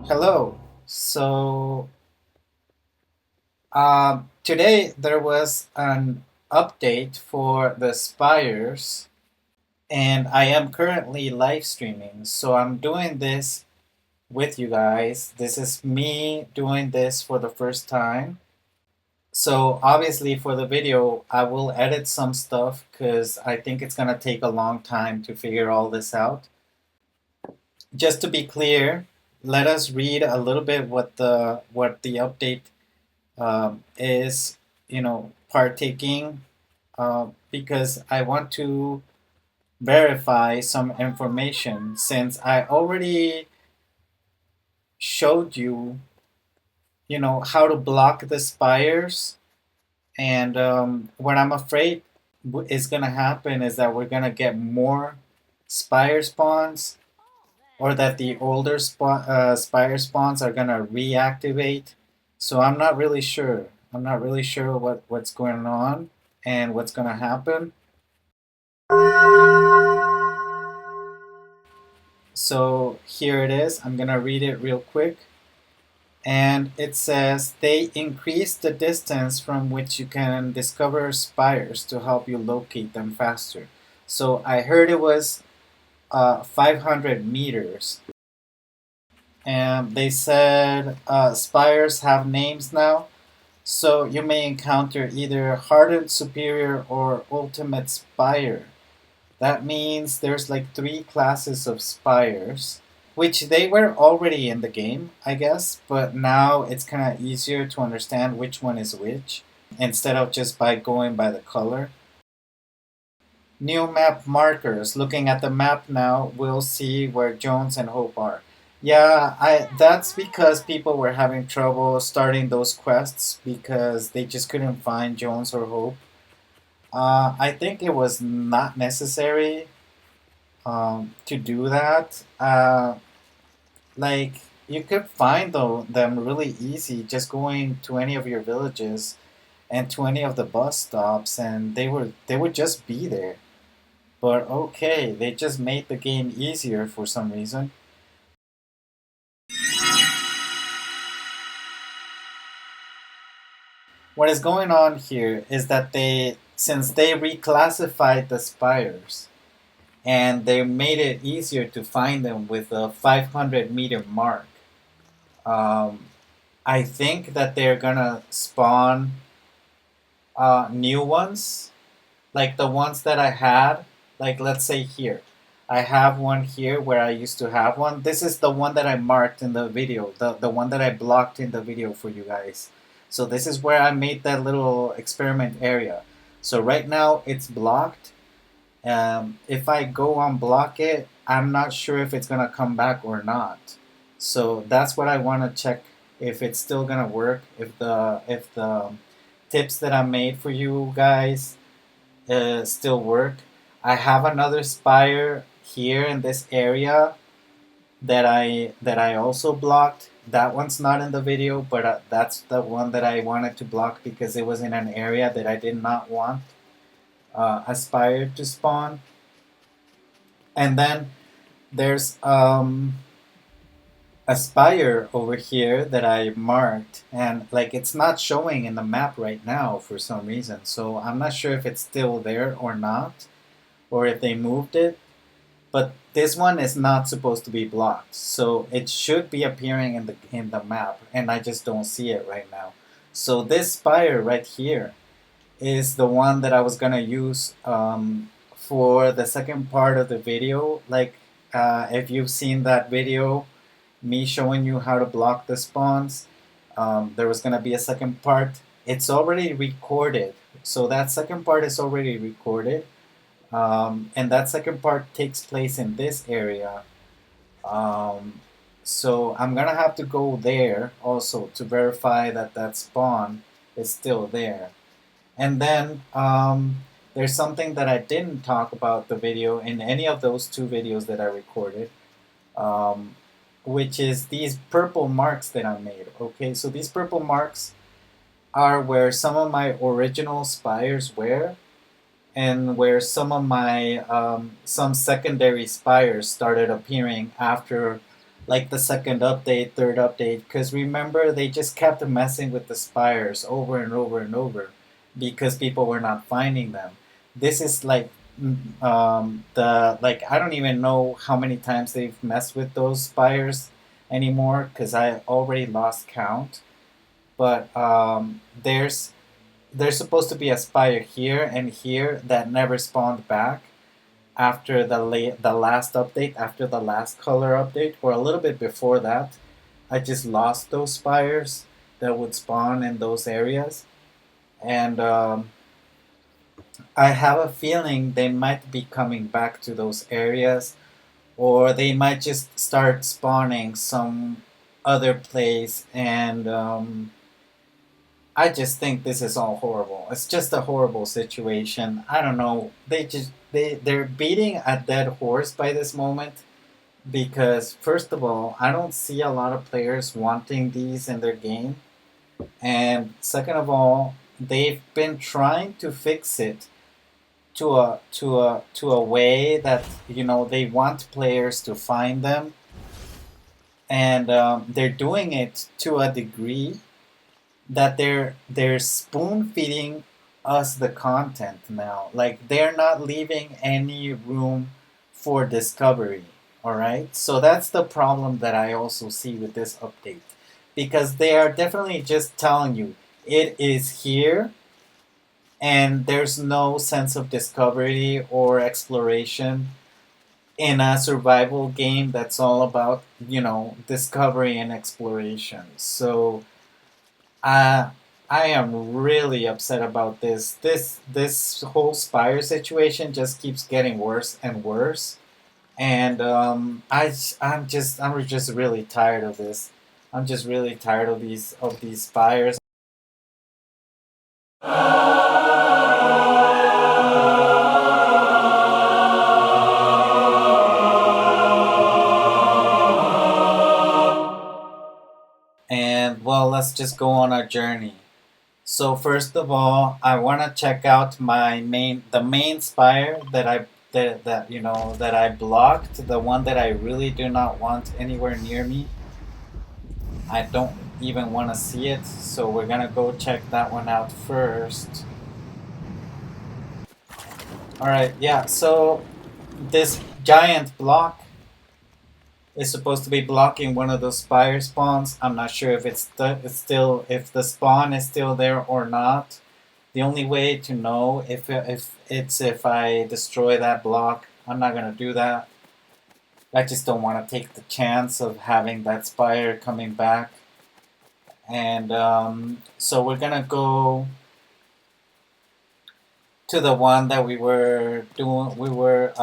Hello. Today there was an update for the Spires, and I am currently live streaming. So I'm doing this with you guys. This is me doing this for the first time. So obviously for the video, I will edit some stuff because I think it's gonna take a long time to figure all this out. Just to be clear, let us read a little bit what the update is, partaking, because I want to verify some information since I already showed you, how to block the spires. And what I'm afraid is going to happen is that we're going to get more spire spawns, or that the older spire spawns are going to reactivate. So I'm not really sure. I'm not really sure what's going on and what's going to happen. So here it is. I'm going to read it real quick. And it says they increase the distance from which you can discover spires to help you locate them faster. So I heard it was 500 meters. And they said spires have names now. So you may encounter either Hardened Superior or Ultimate Spire. That means there's like three classes of spires, which they were already in the game, I guess, but now it's kind of easier to understand which one is which instead of just by going by the color. New map markers. Looking at the map now, we'll see where Jones and Hope are. Yeah, I that's because people were having trouble starting those quests because they just couldn't find Jones or Hope. I think it was not necessary to do that. Like you could find them really easy just going to any of your villages and to any of the bus stops, and they would just be there. But okay, they just made the game easier for some reason. What is going on here is that since they reclassified the spires and they made it easier to find them with a 500-meter mark, um, I think that they're gonna spawn new ones, like the ones that I had. Like let's say here, I have one here where I used to have one. This is the one that I marked in the video, the one that I blocked in the video for you guys. So this is where I made that little experiment area. So right now it's blocked. If I go unblock it, I'm not sure if it's gonna come back or not. So that's what I want to check, if it's still gonna work, if the tips that I made for you guys still work. I have another spire here in this area that I also blocked. That one's not in the video, but that's the one that I wanted to block because it was in an area that I did not want a spire to spawn. And then there's a spire over here that I marked, and like it's not showing in the map right now for some reason. So I'm not sure if it's still there or not, or if they moved it. But this one is not supposed to be blocked, so it should be appearing in the map, and I just don't see it right now. So this spire right here is the one that I was gonna use for the second part of the video. Like if you've seen that video, me showing you how to block the spawns, there was gonna be a second part. It's already recorded, so that second part is already recorded. And that second part takes place in this area. Um, so I'm gonna have to go there also to verify that that spawn is still there. And then there's something that I didn't talk about the video in any of those two videos that I recorded, um, which is these purple marks that I made. Okay, so these purple marks are where some of my original spires were, and where some of my some secondary spires started appearing after like the second update, third update, because remember they just kept messing with the spires over and over and over because people were not finding them. This is like the like I don't even know how many times they've messed with those spires anymore because I already lost count. But there's supposed to be a spire here and here that never spawned back after the last update, after the last color update, or a little bit before that. I just lost those spires that would spawn in those areas, and I have a feeling they might be coming back to those areas, or they might just start spawning some other place. And I just think this is all horrible. It's just a horrible situation. I don't know. They're beating a dead horse by this moment because first of all, I don't see a lot of players wanting these in their game, and second of all, they've been trying to fix it to a way that they want players to find them, and they're doing it to a degree that they're spoon feeding us the content now. Like they're not leaving any room for discovery. All right, so that's the problem that I also see with this update, because they are definitely just telling you it is here, and there's no sense of discovery or exploration in a survival game that's all about discovery and exploration. So uh, I am really upset about this. This whole Spire situation just keeps getting worse and worse, and I'm just really tired of this. I'm just really tired of these Spires. And well, let's just go on our journey. So first of all, I want to check out the main spire that I blocked, the one that I really do not want anywhere near me. I don't even want to see it, so we're gonna go check that one out first. All right, yeah. So this giant block is supposed to be blocking one of those spire spawns. I'm not sure if if the spawn is still there or not. The only way to know if I destroy that block. I'm not gonna do that. I just don't want to take the chance of having that spire coming back. And so we're gonna go to the one that we were doing. We were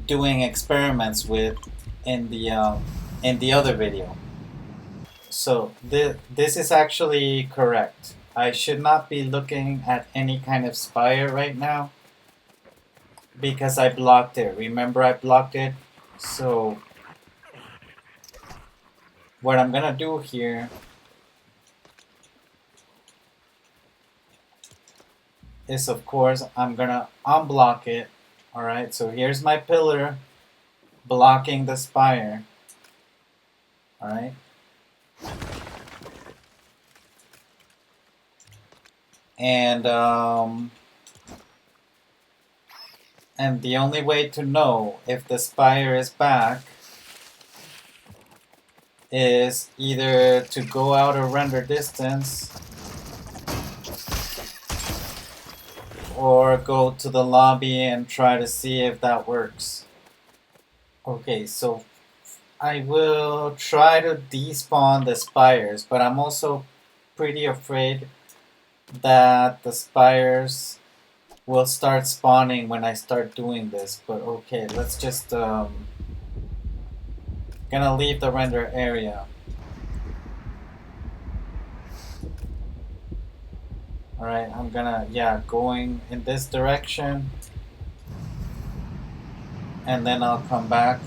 doing experiments with in the other video. So this is actually correct. I should not be looking at any kind of spire right now because I blocked it. Remember, I blocked it. So what I'm gonna do here is, of course, I'm gonna unblock it. All right, so here's my pillar blocking the spire. All right. And the only way to know if the spire is back is either to go out a render distance or go to the lobby and try to see if that works. Okay, so I will try to despawn the spires, but I'm also pretty afraid that the spires will start spawning when I start doing this. But okay, let's just gonna leave the render area. Alright, I'm gonna going in this direction, and then I'll come back,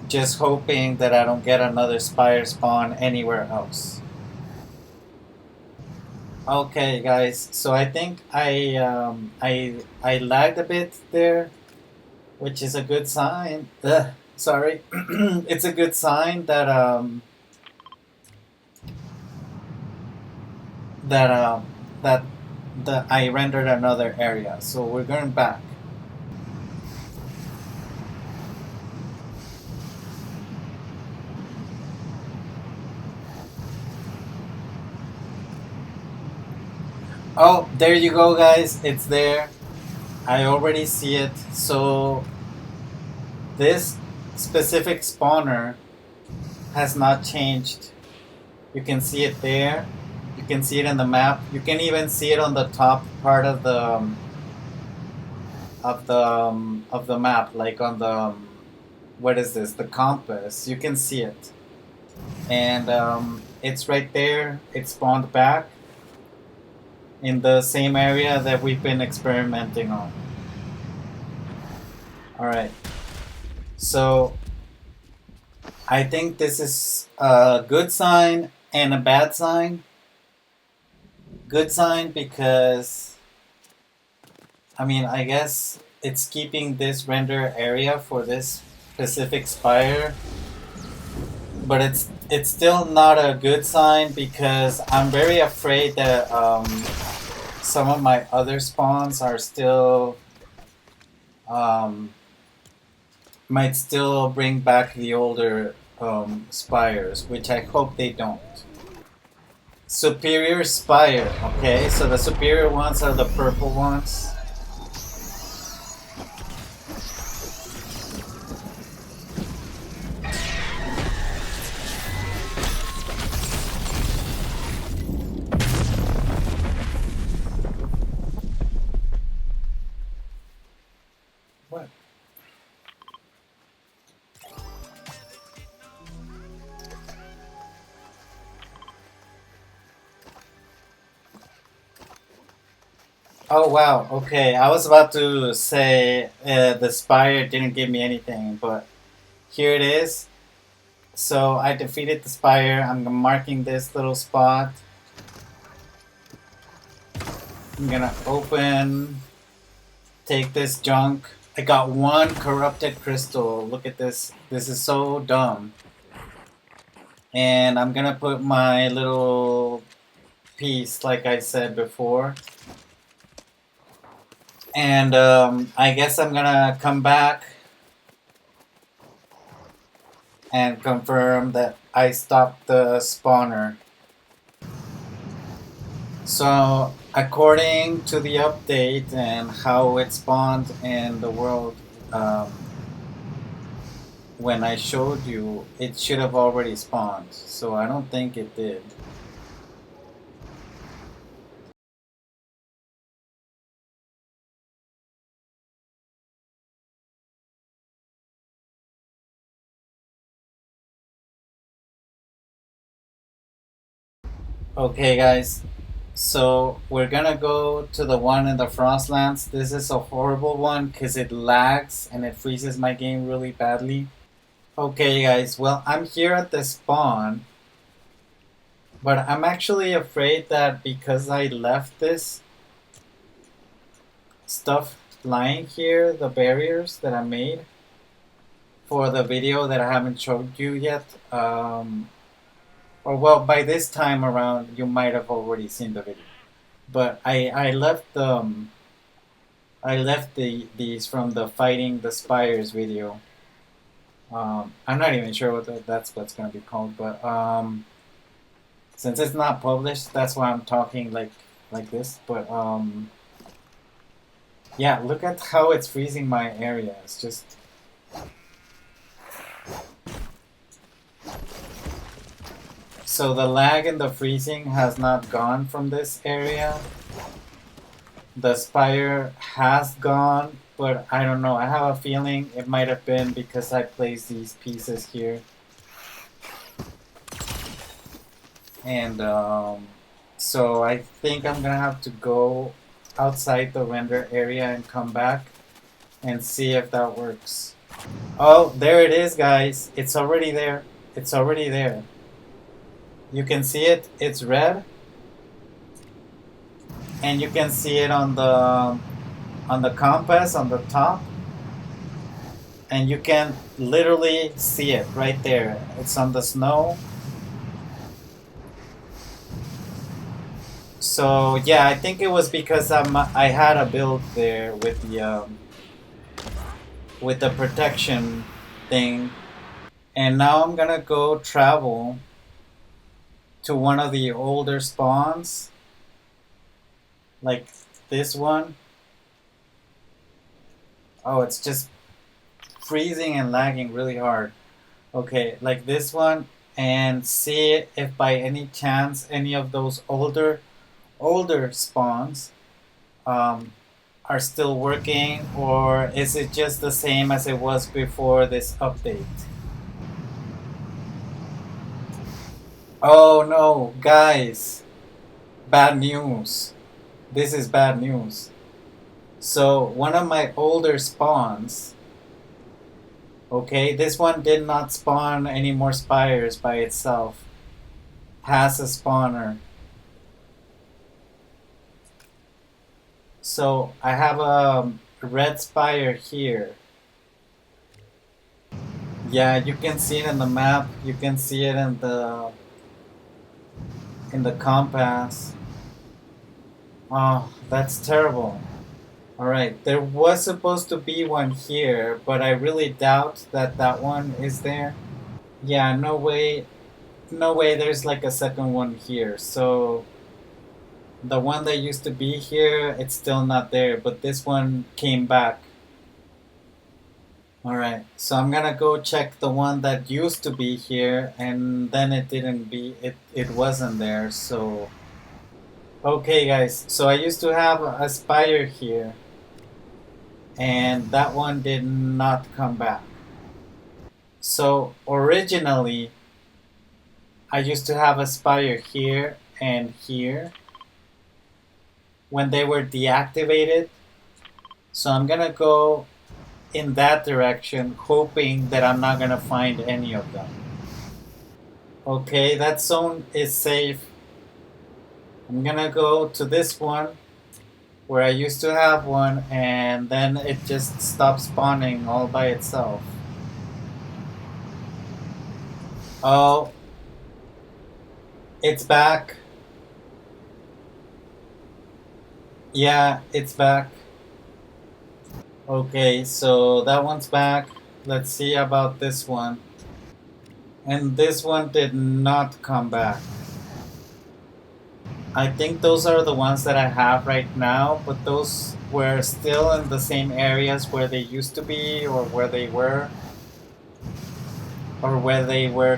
just hoping that I don't get another spire spawn anywhere else. Okay, guys. So I think I lagged a bit there, which is a good sign. Sorry, it's a good sign that that that I rendered another area. So we're going back. Oh, there you go, guys. It's there. I already see it. So this specific spawner has not changed. You can see it there. You can see it in the map. You can even see it on the top part of the map, like on the what is this? The compass. You can see it, and it's right there. It spawned back in the same area that we've been experimenting on. All right. So I think this is a good sign and a bad sign. Good sign because I mean, I guess it's keeping this render area for this specific spire, but it's still not a good sign because I'm very afraid that some of my other spawns are still um, might still bring back the older spires, which I hope they don't. Superior spire, okay, so the superior ones are the purple ones. What? Oh wow, okay. I was about to say the spire didn't give me anything, but here it is. So I defeated the spire. I'm marking this little spot. I'm gonna open, take this junk. I got one corrupted crystal. Look at this. This is so dumb. And I'm gonna put my little piece, like I said before. And I guess I'm gonna come back and confirm that I stopped the spawner. So, according to the update and how it spawned in the world, when I showed you, it should have already spawned. So, I don't think it did. Okay, guys. So, we're gonna go to the one in the Frostlands. This is a horrible one because it lags and it freezes my game really badly. Okay, guys. Well, I'm here at the spawn. But I'm actually afraid that because I left this stuff lying here, the barriers that I made for the video that I haven't showed you yet, or well, by this time around, you might have already seen the video. But I left these from the fighting the spires video. I'm not even sure what that's what's gonna be called, but since it's not published, that's why I'm talking like this. But yeah, look at how it's freezing my area. It's just. So the lag and the freezing has not gone from this area. The spire has gone, but I don't know. I have a feeling it might have been because I placed these pieces here. And so I think I'm gonna have to go outside the render area and come back and see if that works. Oh, there it is, guys. It's already there. It's already there. You can see it. It's red. and you can see it on the compass on the top, and you can literally see it right there. It's on the snow. So yeah, I think it was because I had a build there with the protection thing, and now I'm gonna go travel to one of the older spawns, like this one. Oh, it's just freezing and lagging really hard. Okay, like this one, and see if by any chance any of those older spawns um, are still working, or is it just the same as it was before this update? Oh no, guys, bad news. This is bad news. So one of my older spawns, okay, this one did not spawn any more spires by itself, has a spawner. So I have a red spire here. Yeah, you can see it in the map. You can see it in the compass. Oh, that's terrible. All right, there was supposed to be one here, but I really doubt that that one is there. Yeah, no way, no way. There's like a second one here. So the one that used to be here, it's still not there, but this one came back. All right, so I'm gonna go check the one that used to be here, and then it wasn't there. So okay, guys. So I used to have a spire here, and that one did not come back. So originally, I used to have a spire here and here when they were deactivated. So I'm gonna go in that direction, hoping that I'm not gonna find any of them. Okay, that zone is safe. I'm gonna go to this one where I used to have one, and then it just stopped spawning all by itself. Oh, it's back. Yeah, it's back. Okay, so that one's back. Let's see about this one. And this one did not come back. I think those are the ones that I have right now, but those were still in the same areas where they used to be, or where they were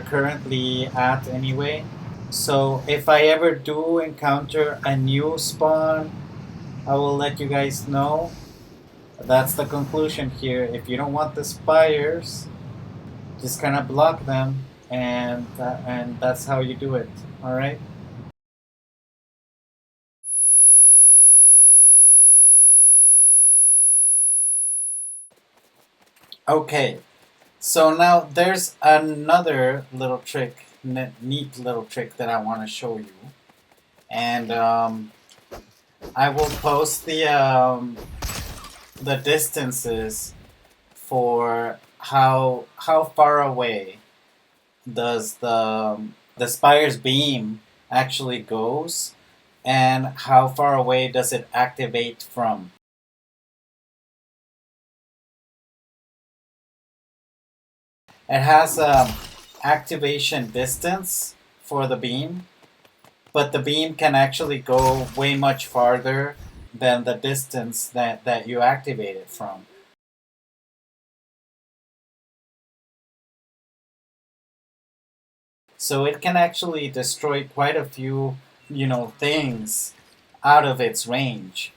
currently at anyway. So if I ever do encounter a new spawn, I will let you guys know. That's the conclusion here. If you don't want the spires, just kind of block them, and that's how you do it. All right. Okay. So now there's another little trick, neat little trick that I want to show you, and I will post the distances for how far away does the spire's beam actually goes, and how far away does it activate from. It has a activation distance for the beam, but the beam can actually go way much farther than the distance that you activate it from. So it can actually destroy quite a few, things out of its range.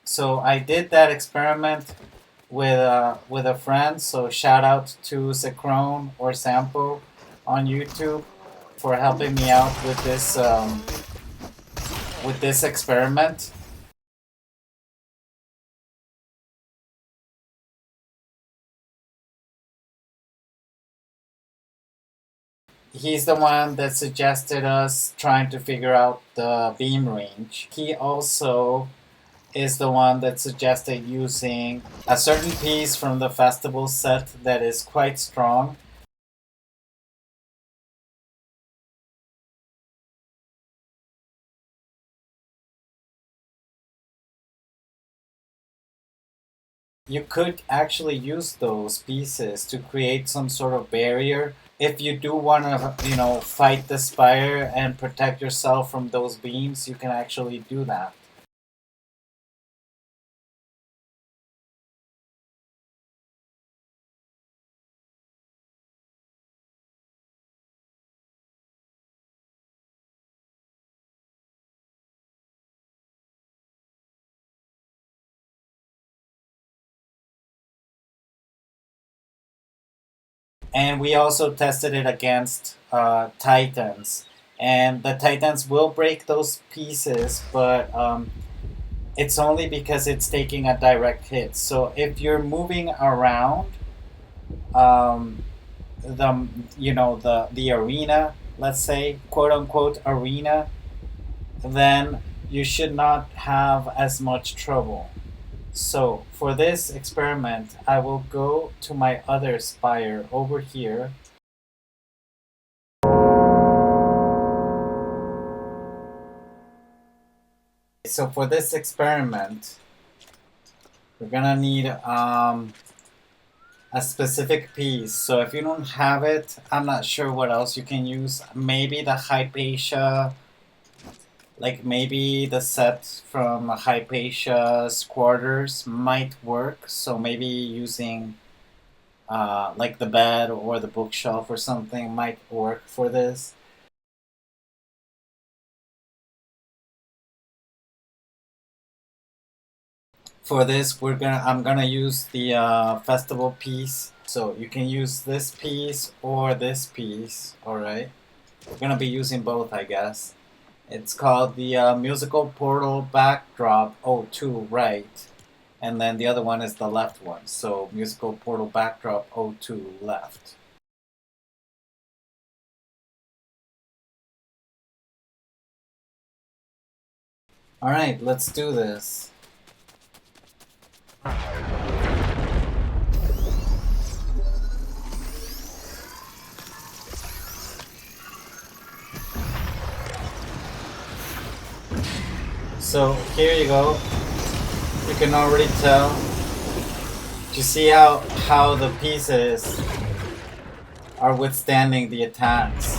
So I did that experiment with a friend. So shout out to Secrone or Sampo on YouTube for helping me out with this experiment. he's the one that suggested us trying to figure out the beam range. He also is the one that suggested using a certain piece from the festival set that is quite strong. You could actually use those pieces to create some sort of barrier. If you do want to, fight the spire and protect yourself from those beams, you can actually do that. And we also tested it against Titans. And the Titans will break those pieces, but it's only because it's taking a direct hit. So if you're moving around um, the arena, let's say quote unquote arena, then you should not have as much trouble. So for this experiment, I will go to my other spire over here. So for this experiment, we're gonna need a specific piece. So if you don't have it, I'm not sure what else you can use. Maybe the Hypatia, like maybe the set from Hypatia's quarters might work. So maybe using like the bed or the bookshelf or something might work for this. For this, I'm gonna use the festival piece. So you can use this piece or this piece. All right, we're gonna be using both, I guess. It's called the musical portal backdrop O2 right, and then the other one is the left one. So musical portal backdrop O2 left. All right, let's do this. So here you go. You can already tell. You see how the pieces are withstanding the attacks.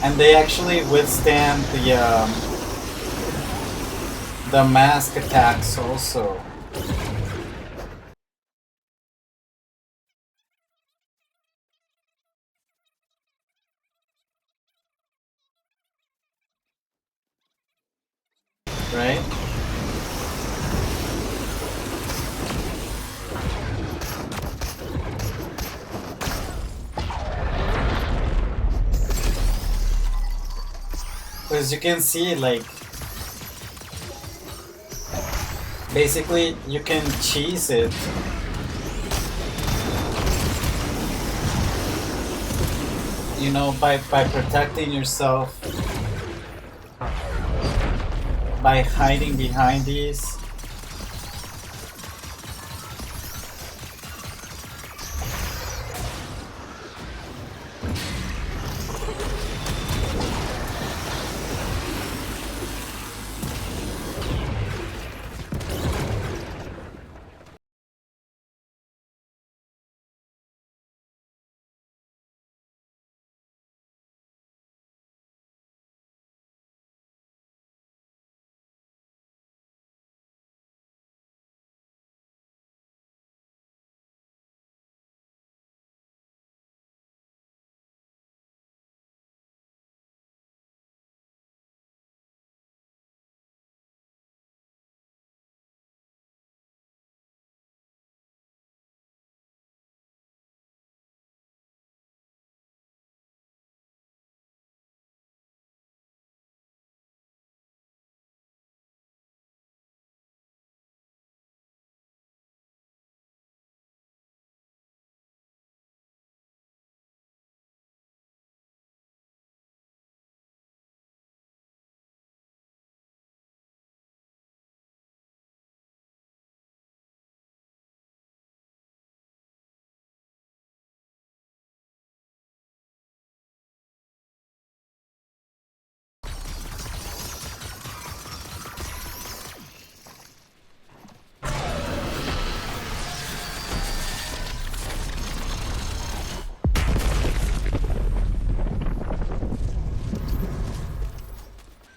And they actually withstand the mask attacks also. Right? As you can see, like, basically you can cheese it. By protecting yourself, by hiding behind these.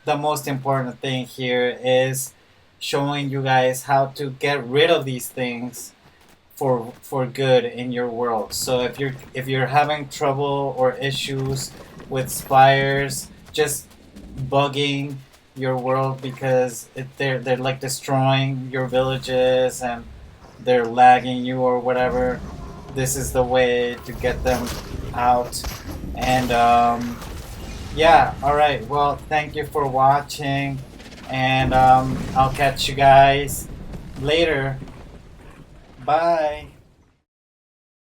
the most important thing here is showing you guys how to get rid of these things for good in your world. So if you're having trouble or issues with spires just bugging your world because they're like destroying your villages and they're lagging you or whatever, this is the way to get them out. And yeah, all right. Well, thank you for watching, and I'll catch you guys later. Bye.